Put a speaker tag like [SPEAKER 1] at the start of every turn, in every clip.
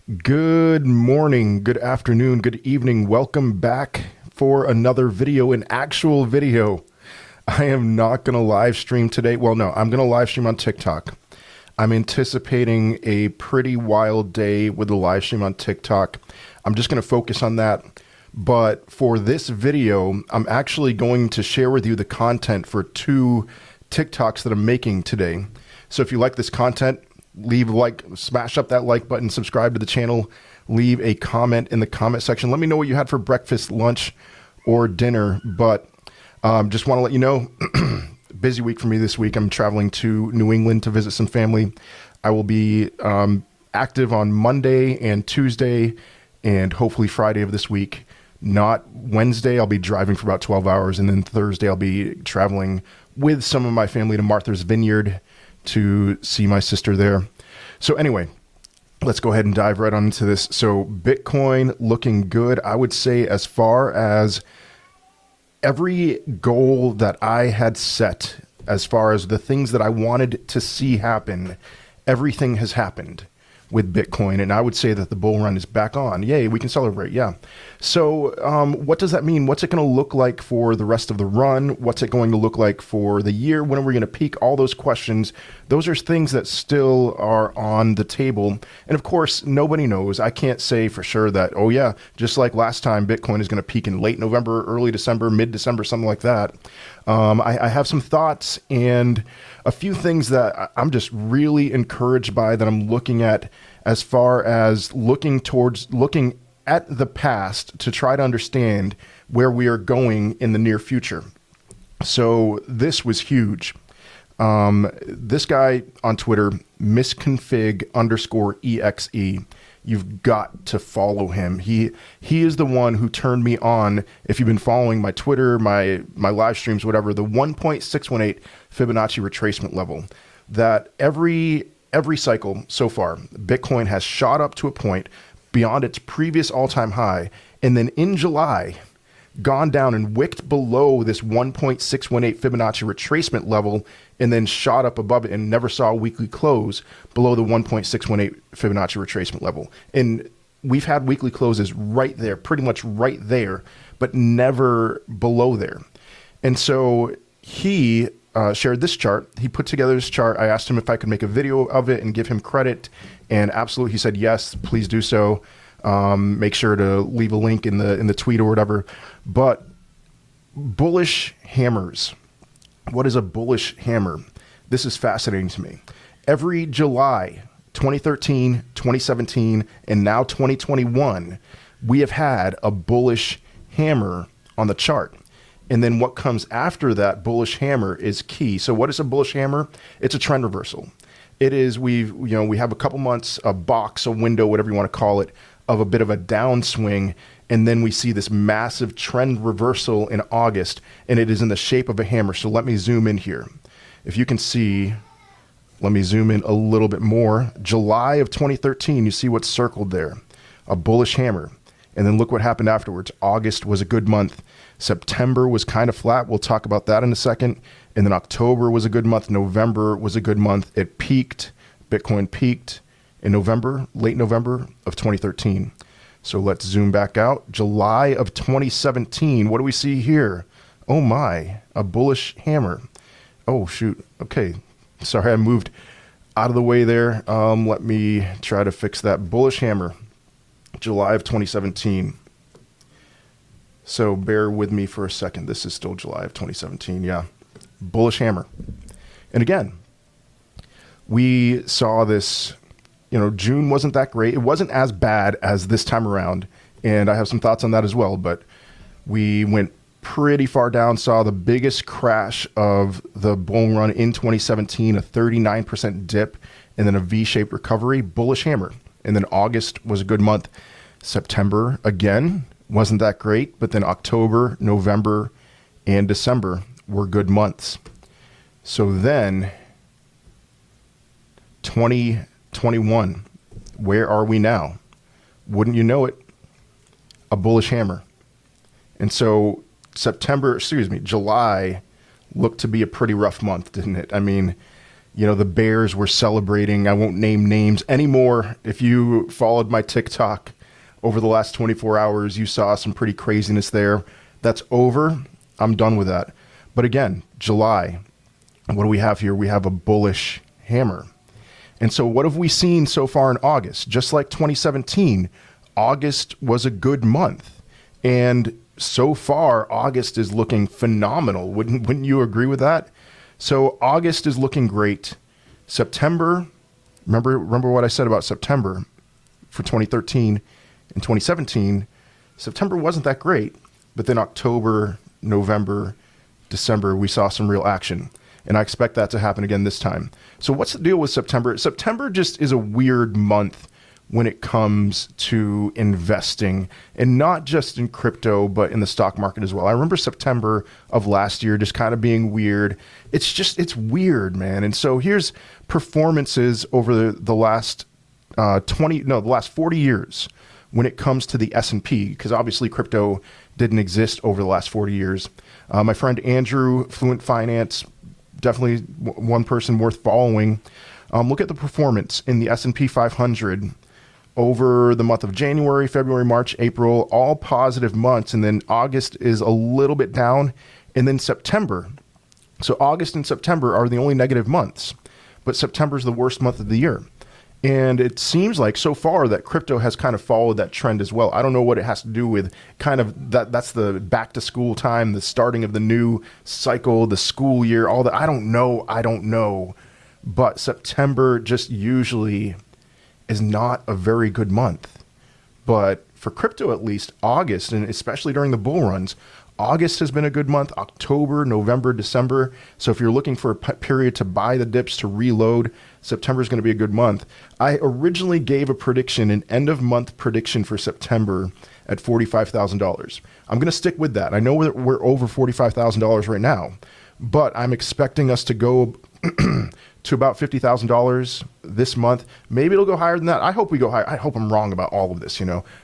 [SPEAKER 1] Good morning, good afternoon, good evening. Welcome back for another video, an actual video. I am not going to live stream today. Well, no, I'm going to live stream on TikTok. I'm anticipating a pretty wild day with the live stream on TikTok. I'm just going to focus on that. But for this video, I'm actually going to share with you the content for two TikToks that I'm making today. So if you like this content, leave a like, smash up that like button, subscribe to the channel, leave a comment in the comment section. Let me know what you had for breakfast, lunch, or dinner. But just want to let you know, busy week for me this week. I'm traveling to New England to visit some family. I will be active on Monday and Tuesday and hopefully Friday of this week. Not Wednesday. I'll be driving for about 12 hours. And then Thursday, I'll be traveling with some of my family to Martha's Vineyard to see my sister there. So anyway, let's go ahead and dive right on into this. So Bitcoin looking good. I would say as far as every goal that I had set, as far as the things that I wanted to see happen, everything has happened with Bitcoin. And I would say that the bull run is back on. Yay, we can celebrate. Yeah. So what does that mean? What's it going to look like for the rest of the run? What's it going to look like for the year? When are we going to peak? All those questions. Those are things that still are on the table. And of course, nobody knows. I can't say for sure that, oh yeah, just like last time, Bitcoin is going to peak in late November, early December, mid-December, something like that. I have some thoughts and a few things that I'm just really encouraged by that I'm looking at as far as looking at the past to try to understand where we are going in the near future. So this was huge. This guy on Twitter, misconfig_exe. You've got to follow him. He is the one who turned me on. If you've been following my Twitter, my live streams, whatever, the 1.618 Fibonacci retracement level, that every cycle so far, Bitcoin has shot up to a point beyond its previous all-time high, and then in July, gone down and wicked below this 1.618 Fibonacci retracement level, and then shot up above it and never saw a weekly close below the 1.618 Fibonacci retracement level. And we've had weekly closes right there, pretty much right there, but never below there. And so he shared this chart. He put together this chart. I asked him if I could make a video of it and give him credit, and absolutely he said yes, please do so. Make sure to leave a link in the tweet or whatever. But bullish hammers. What is a bullish hammer? This is fascinating to me. Every July, 2013, 2017, and now 2021, we have had a bullish hammer on the chart. And then what comes after that bullish hammer is key. So what is a bullish hammer? It's a trend reversal. It is, we have a couple months, a box, a window, whatever you want to call it, of a bit of a downswing. And then we see this massive trend reversal in August, and it is in the shape of a hammer. So let me zoom in here. If you can see, let me zoom in a little bit more. July of 2013, you see what's circled there, a bullish hammer. And then look what happened afterwards. August was a good month. September was kind of flat. We'll talk about that in a second. And then October was a good month. November was a good month. It peaked. Bitcoin peaked in November, late November of 2013. So let's zoom back out. July of 2017. What do we see here? Oh my, a bullish hammer. Oh shoot. Okay. Sorry, I moved out of the way there. Let me try to fix that. Bullish hammer. July of 2017. So bear with me for a second. This is still July of 2017. Yeah. Bullish hammer. And again, we saw this, June wasn't that great. It wasn't as bad as this time around. And I have some thoughts on that as well, but we went pretty far down, saw the biggest crash of the bull run in 2017, a 39% dip, and then a V-shaped recovery, bullish hammer. And then August was a good month. September, again, wasn't that great, but then October, November, and December were good months. So then 2021, where are we now? Wouldn't you know it? A bullish hammer. And so July looked to be a pretty rough month, didn't it? I mean, The bears were celebrating. I won't name names anymore. If you followed my TikTok over the last 24 hours, you saw some pretty craziness there. That's over. I'm done with that. But again, July, what do we have here? We have a bullish hammer. And so what have we seen so far in August? Just like 2017, August was a good month. And so far, August is looking phenomenal. Wouldn't you agree with that? So August is looking great. September, remember what I said about September for 2013 and 2017. September wasn't that great, but then October, November, December, we saw some real action. And I expect that to happen again this time. So what's the deal with September? September just is a weird month when it comes to investing, and not just in crypto, but in the stock market as well. I remember September of last year just kind of being weird. It's weird, man. And so here's performances over the last the last 40 years when it comes to the S&P, because obviously crypto didn't exist over the last 40 years. My friend Andrew, Fluent Finance, definitely one person worth following. Look at the performance in the S&P 500 over the month of January, February, March, April, all positive months. And then August is a little bit down. And then September. So August and September are the only negative months. But September is the worst month of the year. And it seems like so far that crypto has kind of followed that trend as well. I don't know what it has to do with kind of that's the back to school time, the starting of the new cycle, the school year, all that. I don't know. But September just usually is not a very good month. But for crypto, at least, August, and especially during the bull runs, August has been a good month, October, November, December. So if you're looking for a period to buy the dips, to reload, September is going to be a good month. I originally gave a prediction, an end of month prediction for September at $45,000. I'm going to stick with that. I know we're over $45,000 right now, but I'm expecting us to go to about $50,000 this month. Maybe it'll go higher than that. I hope we go higher. I hope I'm wrong about all of this.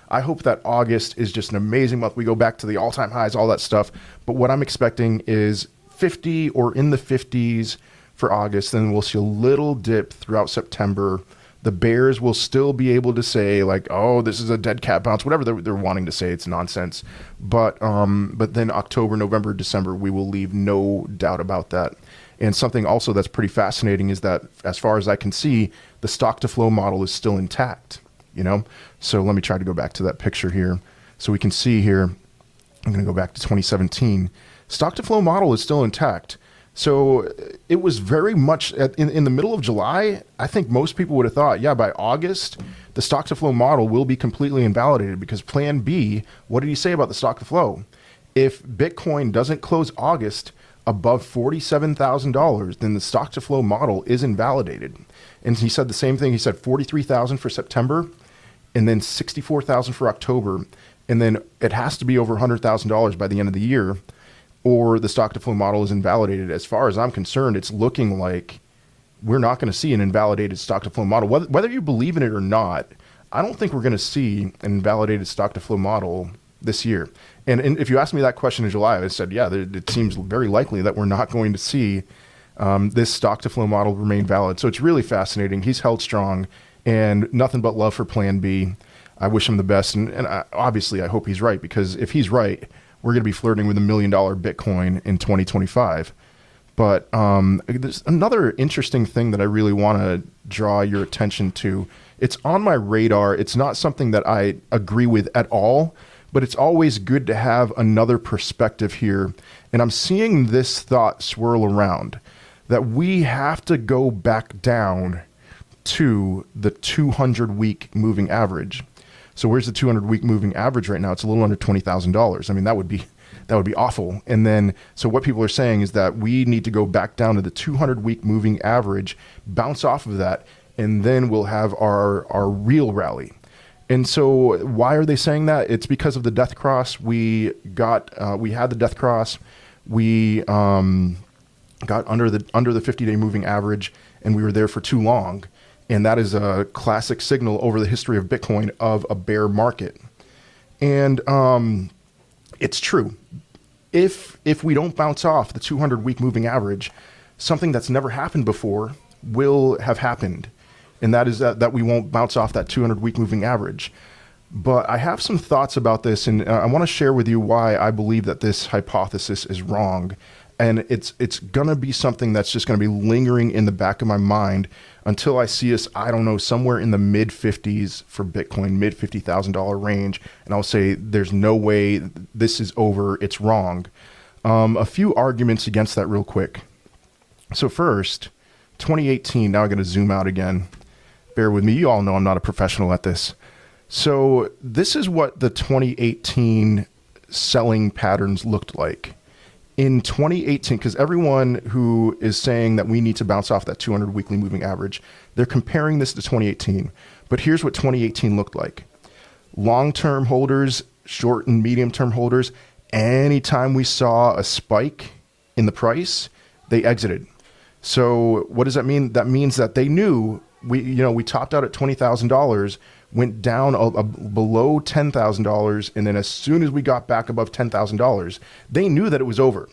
[SPEAKER 1] I hope that August is just an amazing month. We go back to the all-time highs, all that stuff. But what I'm expecting is 50 or in the 50s for August. Then we'll see a little dip throughout September. The bears will still be able to say like, oh, this is a dead cat bounce, whatever they're wanting to say. It's nonsense. But then October, November, December, we will leave no doubt about that. And something also that's pretty fascinating is that, as far as I can see, the stock to flow model is still intact, So let me try to go back to that picture here. So we can see here, I'm going to go back to 2017. Stock to flow model is still intact. So it was very much in the middle of July. I think most people would have thought, yeah, by August, the stock to flow model will be completely invalidated, because plan B, what did he say about the stock to flow? If Bitcoin doesn't close August above $47,000, then the stock to flow model is invalidated. And he said the same thing. He said 43,000 for September, and then 64,000 for October. And then it has to be over $100,000 by the end of the year, or the stock to flow model is invalidated. As far as I'm concerned, it's looking like we're not going to see an invalidated stock to flow model. Whether you believe in it or not, I don't think we're going to see an invalidated stock to flow model this year. And if you asked me that question in July, I said, yeah, it seems very likely that we're not going to see this stock to flow model remain valid. So it's really fascinating. He's held strong, and nothing but love for plan B. I wish him the best. And obviously I hope he's right, because if he's right, we're going to be flirting with $1 million Bitcoin in 2025. But there's another interesting thing that I really want to draw your attention to. It's on my radar. It's not something that I agree with at all, but it's always good to have another perspective here. And I'm seeing this thought swirl around, that we have to go back down to the 200-week moving average. So where's the 200-week moving average right now? It's a little under $20,000. I mean, that would be awful. And then, so what people are saying is that we need to go back down to the 200-week moving average, bounce off of that, and then we'll have our real rally. And so why are they saying that? It's because of the death cross. We had the death cross. We got under the 50-day moving average, and we were there for too long. And that is a classic signal over the history of Bitcoin of a bear market. And it's true. If we don't bounce off the 200-week moving average, something that's never happened before, will have happened, and that is that we won't bounce off that 200-week moving average. But I have some thoughts about this, and I want to share with you why I believe that this hypothesis is wrong. And it's going to be something that's just going to be lingering in the back of my mind until I see us, I don't know, somewhere in the mid 50s for Bitcoin, mid $50,000 range. And I'll say there's no way this is over. It's wrong. A few arguments against that real quick. So first, 2018, now I'm going to zoom out again. Bear with me. You all know I'm not a professional at this. So this is what the 2018 selling patterns looked like. In 2018, because everyone who is saying that we need to bounce off that 200 weekly moving average, they're comparing this to 2018. But here's what 2018 looked like. Long-term holders, short and medium-term holders, anytime we saw a spike in the price, they exited. So what does that mean? That means that they knew we topped out at $20,000, went down below $10,000, and then as soon as we got back above $10,000, they knew that it was over.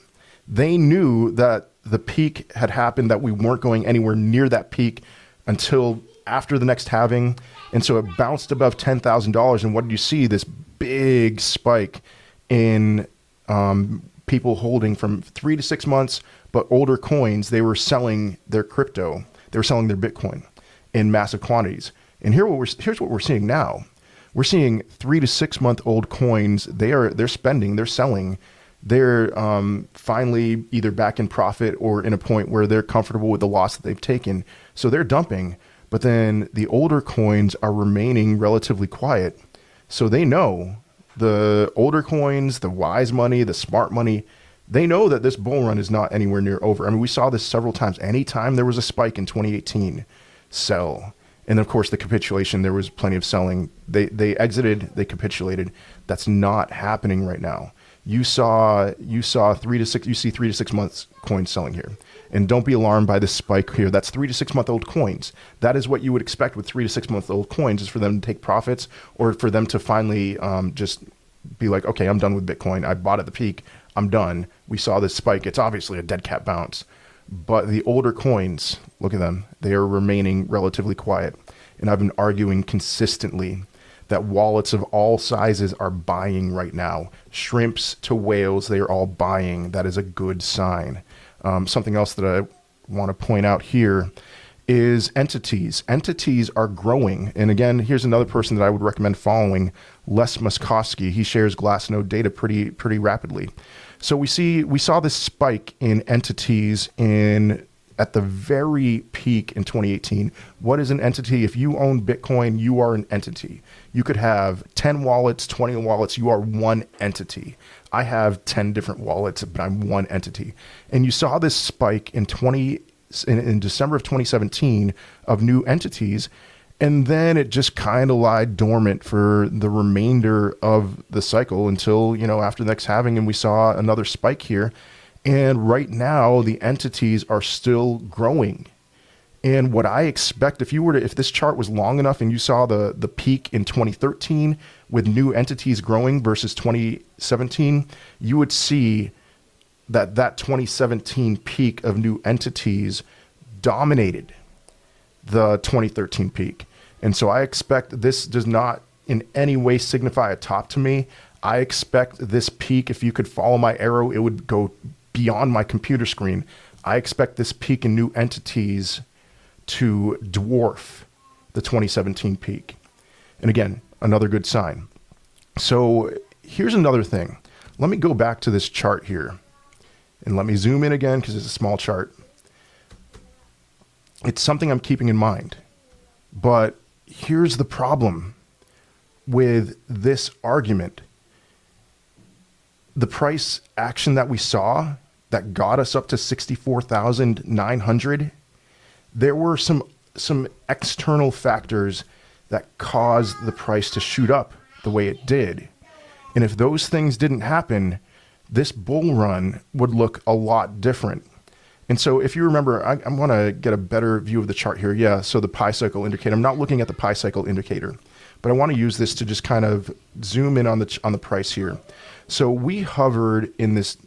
[SPEAKER 1] They knew that the peak had happened, that we weren't going anywhere near that peak until after the next halving, and so it bounced above $10,000. And what did you see? This big spike in people holding from 3 to 6 months, but older coins. They were selling their crypto, they were selling their Bitcoin in massive quantities. And here's what we're seeing now. We're seeing 3 to 6 month old coins. They're spending, they're selling, they're finally either back in profit or in a point where they're comfortable with the loss that they've taken. So they're dumping, but then the older coins are remaining relatively quiet. So they know, the older coins, the wise money, the smart money, they know that this bull run is not anywhere near over. I mean, we saw this several times. Anytime there was a spike in 2018, sell. And of course, the capitulation, there was plenty of selling. They exited, they capitulated. That's not happening right now. You see 3 to 6 months coins selling here. And don't be alarmed by this spike here. That's 3 to 6 month old coins. That is what you would expect with 3 to 6 month old coins, is for them to take profits, or for them to finally just be like, okay, I'm done with Bitcoin. I bought at the peak. I'm done. We saw this spike. It's obviously a dead cat bounce. But the older coins, look at them. They are remaining relatively quiet. And I've been arguing consistently that wallets of all sizes are buying right now. Shrimps to whales, they are all buying. That is a good sign. Something else that I want to point out here is entities. Entities are growing. And again, here's another person that I would recommend following, Les Muskowski. He shares Glassnode data pretty rapidly. So we saw this spike in entities at the very peak in 2018. What is an entity? If you own Bitcoin, you are an entity. You could have 10 wallets, 20 wallets. You are one entity. I have 10 different wallets, but I'm one entity. And you saw this spike in December of 2017 of new entities. And then it just kind of lied dormant for the remainder of the cycle until, after the next halving, and we saw another spike here. And right now, the entities are still growing. And what I expect, if this chart was long enough and you saw the peak in 2013 with new entities growing versus 2017, you would see that 2017 peak of new entities dominated the 2013 peak. And so I expect this does not in any way signify a top to me. I expect this peak, if you could follow my arrow, it would go beyond my computer screen. I expect this peak in new entities to dwarf the 2017 peak. And again, another good sign. So here's another thing. Let me go back to this chart here. And let me zoom in again because it's a small chart. It's something I'm keeping in mind. But here's the problem with this argument. The price action that we saw that got us up to 64,900, there were some external factors that caused the price to shoot up the way it did. And if those things didn't happen, this bull run would look a lot different. And so if you remember, I want to get a better view of the chart here. Yeah, so the pi cycle indicator. I'm not looking at the pi cycle indicator, but I want to use this to just kind of zoom in on the price here. So we hovered in this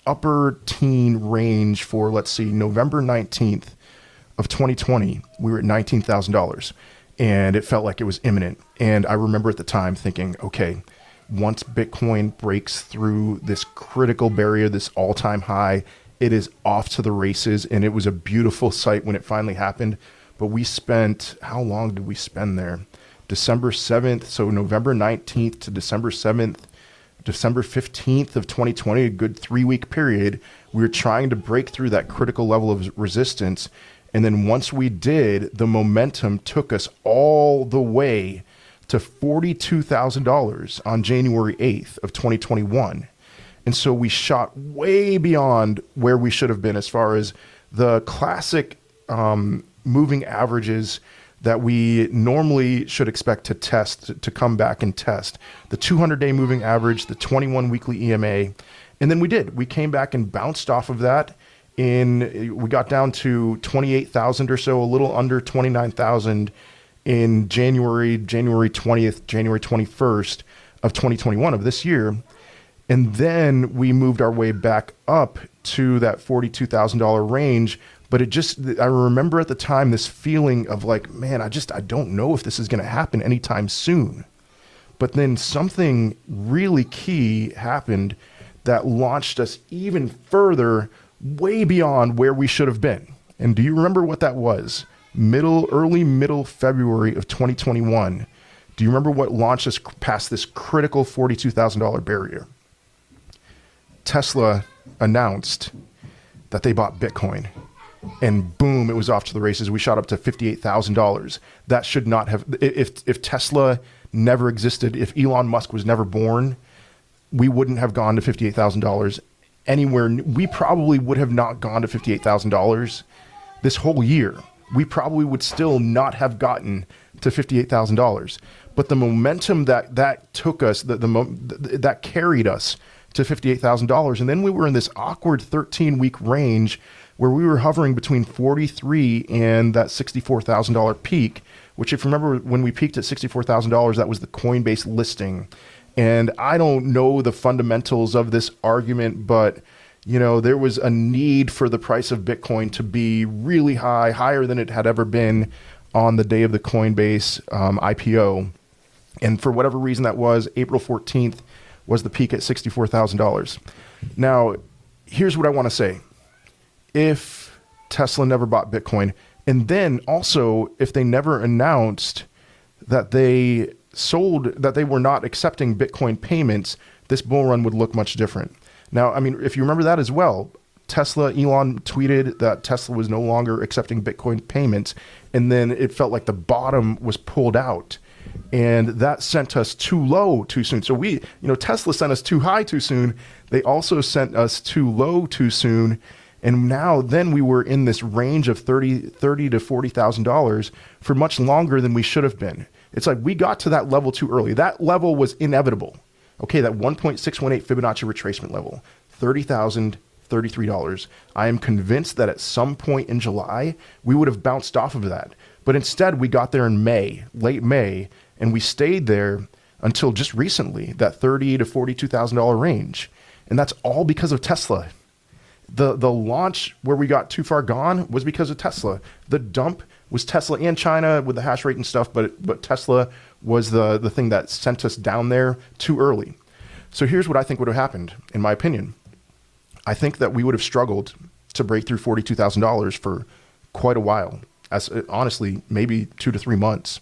[SPEAKER 1] upper teen range for, let's see, November 19th of 2020, we were at $19,000 and it felt like it was imminent. And I remember at the time thinking, okay, once Bitcoin breaks through this critical barrier, this all-time high, it is off to the races. And it was a beautiful sight when it finally happened. But we spent, how long did we spend there? December 7th, so November 19th to December 7th, December 15th of 2020, a good 3-week period. We were trying to break through that critical level of resistance. And then once we did, the momentum took us all the way to $42,000 on January 8th of 2021. And so we shot way beyond where we should have been as far as the classic moving averages that we normally should expect to test, to come back and test. The 200-day moving average, the 21 weekly EMA. And then we did. We came back and bounced off of that. We got down to 28,000 or so, a little under 29,000 in January 20th, January 21st of 2021 of this year. And then we moved our way back up to that $42,000 range. But I remember at the time this feeling of like, man, I don't know if this is going to happen anytime soon. But then something really key happened that launched us even further, way beyond where we should have been. And do you remember what that was? Early middle February of 2021. Do you remember what launched us past this critical $42,000 barrier? Tesla announced that they bought Bitcoin. And boom, it was off to the races. We shot up to $58,000. That should not have, if Tesla never existed, if Elon Musk was never born, we wouldn't have gone to $58,000 anywhere. We probably would have not gone to $58,000 this whole year. We probably would still not have gotten to $58,000. But the momentum that took us, that carried us to $58,000. And then we were in this awkward 13-week range where we were hovering between 43 and that $64,000 peak, which if you remember when we peaked at $64,000, that was the Coinbase listing. And I don't know the fundamentals of this argument, but there was a need for the price of Bitcoin to be really high, higher than it had ever been on the day of the Coinbase IPO. And for whatever reason that was, April 14th was the peak at $64,000. Now, here's what I want to say. If Tesla never bought Bitcoin, and then also if they never announced that they were not accepting Bitcoin payments, this bull run would look much different. Now, I mean, if you remember that as well, Elon tweeted that Tesla was no longer accepting Bitcoin payments, and then it felt like the bottom was pulled out. And that sent us too low too soon. So Tesla sent us too high too soon. They also sent us too low too soon. And then we were in this range of $30,000 to $40,000 for much longer than we should have been. It's like we got to that level too early. That level was inevitable. Okay, that 1.618 Fibonacci retracement level, $30,000, $33. I am convinced that at some point in July, we would have bounced off of that. But instead, we got there in late May, and we stayed there until just recently, that $30,000 to $42,000 range. And that's all because of Tesla. The launch where we got too far gone was because of Tesla. The dump was Tesla and China with the hash rate and stuff, but Tesla was the thing that sent us down there too early. So here's what I think would have happened, in my opinion. I think that we would have struggled to break through $42,000 for quite a while, as honestly, maybe 2 to 3 months.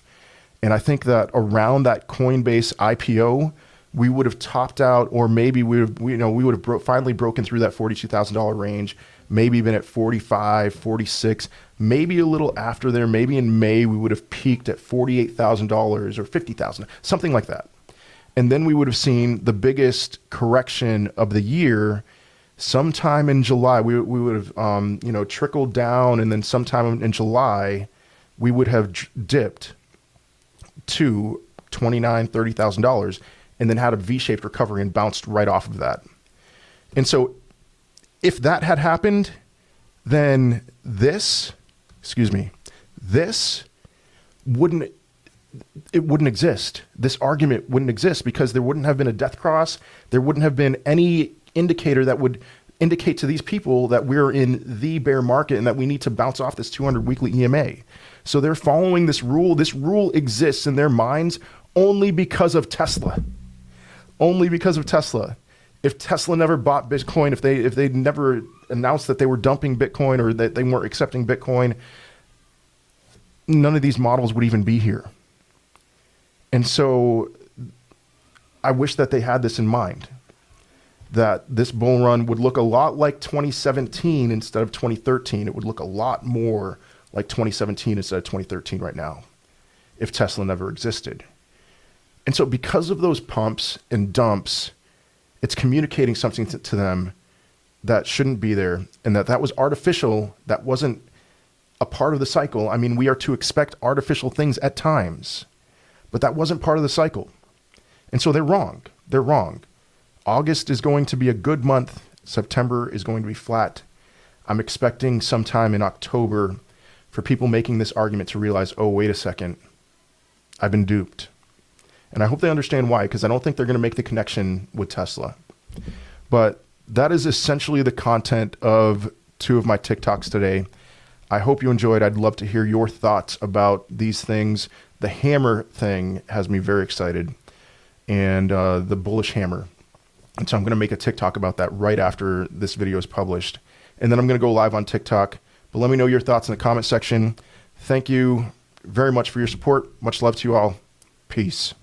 [SPEAKER 1] And I think that around that Coinbase IPO, we would have topped out, or maybe we would have finally broken through that $42,000 range, maybe been at 45, 46, maybe a little after there, maybe in May, we would have peaked at $48,000 or $50,000, something like that. And then we would have seen the biggest correction of the year sometime in July. We would have, trickled down, and then sometime in July, we would have dipped to $29,000, $30,000, and then had a V-shaped recovery and bounced right off of that. And so if that had happened, then this wouldn't exist. This argument wouldn't exist because there wouldn't have been a death cross. There wouldn't have been any indicator that would indicate to these people that we're in the bear market and that we need to bounce off this 200 weekly EMA. So they're following this rule. This rule exists in their minds only because of Tesla. Only because of Tesla. If Tesla never bought Bitcoin, if they never announced that they were dumping Bitcoin or that they weren't accepting Bitcoin, none of these models would even be here. And so I wish that they had this in mind, that this bull run would look a lot like 2017 instead of 2013. It would look a lot more like 2017 instead of 2013 right now if Tesla never existed. And so because of those pumps and dumps, it's communicating something to them that shouldn't be there, and that was artificial. That wasn't a part of the cycle. I mean, we are to expect artificial things at times, but that wasn't part of the cycle. And so they're wrong. They're wrong. August is going to be a good month. September is going to be flat. I'm expecting sometime in October for people making this argument to realize, oh, wait a second, I've been duped. And I hope they understand why, because I don't think they're going to make the connection with Tesla. But that is essentially the content of 2 of my TikToks today. I hope you enjoyed. I'd love to hear your thoughts about these things. The hammer thing has me very excited, and the bullish hammer. And so I'm going to make a TikTok about that right after this video is published. And then I'm going to go live on TikTok. But let me know your thoughts in the comment section. Thank you very much for your support. Much love to you all. Peace.